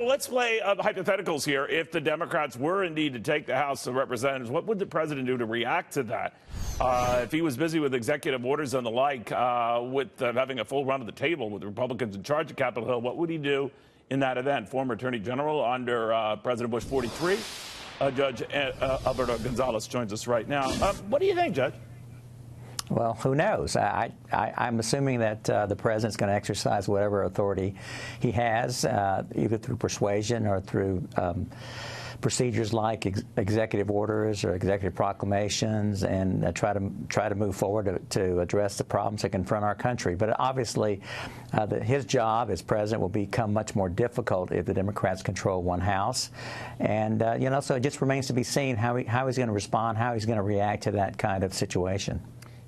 Let's play hypotheticals here. If the Democrats were indeed to take the House of Representatives, what would the president do to react to that? If he was busy with executive orders and the like, with having a full run of the table with the Republicans in charge of Capitol Hill, what would he do in that event? Former Attorney General under President Bush 43, Judge Alberto Gonzales joins us right now. What do you think, Judge? Well, who knows? I'm assuming that the president's going to exercise whatever authority he has, either through persuasion or through procedures like executive orders or executive proclamations, and try to move forward to address the problems that confront our country. But obviously, his job as president will become much more difficult if the Democrats control one house, and so it just remains to be seen how he's going to respond, how he's going to react to that kind of situation.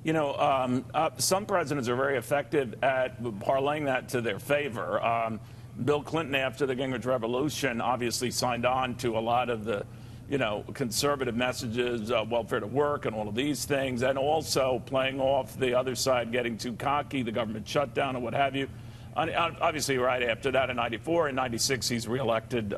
You know, some presidents are very effective at parlaying that to their favor. Bill Clinton, after the Gingrich Revolution, obviously signed on to a lot of the, conservative messages, welfare to work and all of these things, and also playing off the other side, getting too cocky, the government shutdown and what have you. Obviously, right after that in 94 and 96, he's reelected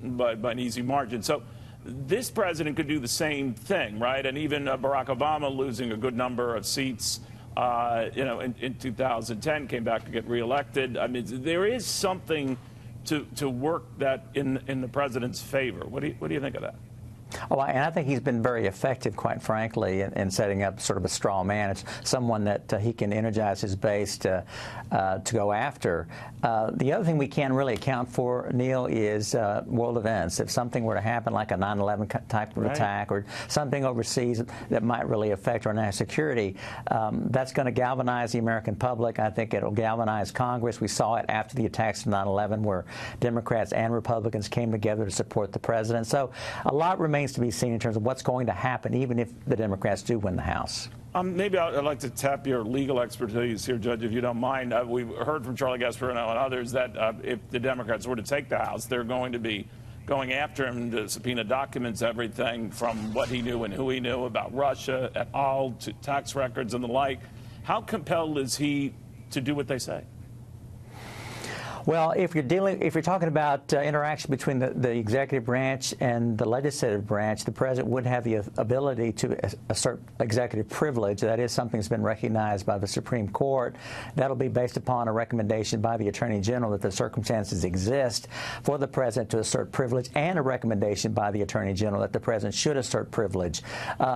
by an easy margin. So this president could do the same thing, right? And even Barack Obama, losing a good number of seats, in 2010, came back to get reelected. I mean, there is something to work that in the president's favor. What do you think of that? Oh, and I think he's been very effective, quite frankly, in setting up sort of a straw man. It's someone that he can energize his base to go after. The other thing we can really account for, Neil, is world events. If something were to happen, like a 9/11 type of attack or something overseas that might really affect our national security, that's going to galvanize the American public. I think it'll galvanize Congress. We saw it after the attacks of 9/11, where Democrats and Republicans came together to support the president. So a lot remains to be seen in terms of what's going to happen, even if the Democrats do win the House. Maybe I'd like to tap your legal expertise here, Judge, if you don't mind. We've heard from Charlie Gasparino and others that if the Democrats were to take the House, they're going to be going after him to subpoena documents, everything from what he knew and who he knew about Russia et al. To tax records and the like. How compelled is he to do what they say? Well, if you're talking about interaction between the executive branch and the legislative branch, the president would have the ability to assert executive privilege. That is something that's been recognized by the Supreme Court. That'll be based upon a recommendation by the Attorney General that the circumstances exist for the president to assert privilege, and a recommendation by the Attorney General that the president should assert privilege.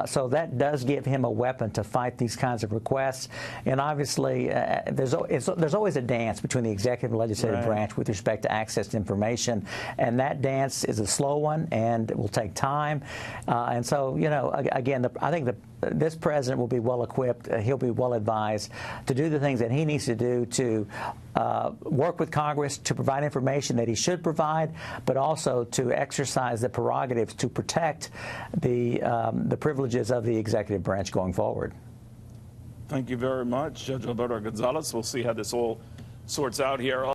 So that does give him a weapon to fight these kinds of requests. And obviously, there's always a dance between the executive and legislative branch with respect to access to information, and that dance is a slow one and it will take time. And so, again, I think this president will be well equipped. He'll be well advised to do the things that he needs to do to work with Congress to provide information that he should provide, but also to exercise the prerogatives to protect the privileges of the executive branch going forward. Thank you very much, Judge Alberto Gonzales. We'll see how this all sorts out here.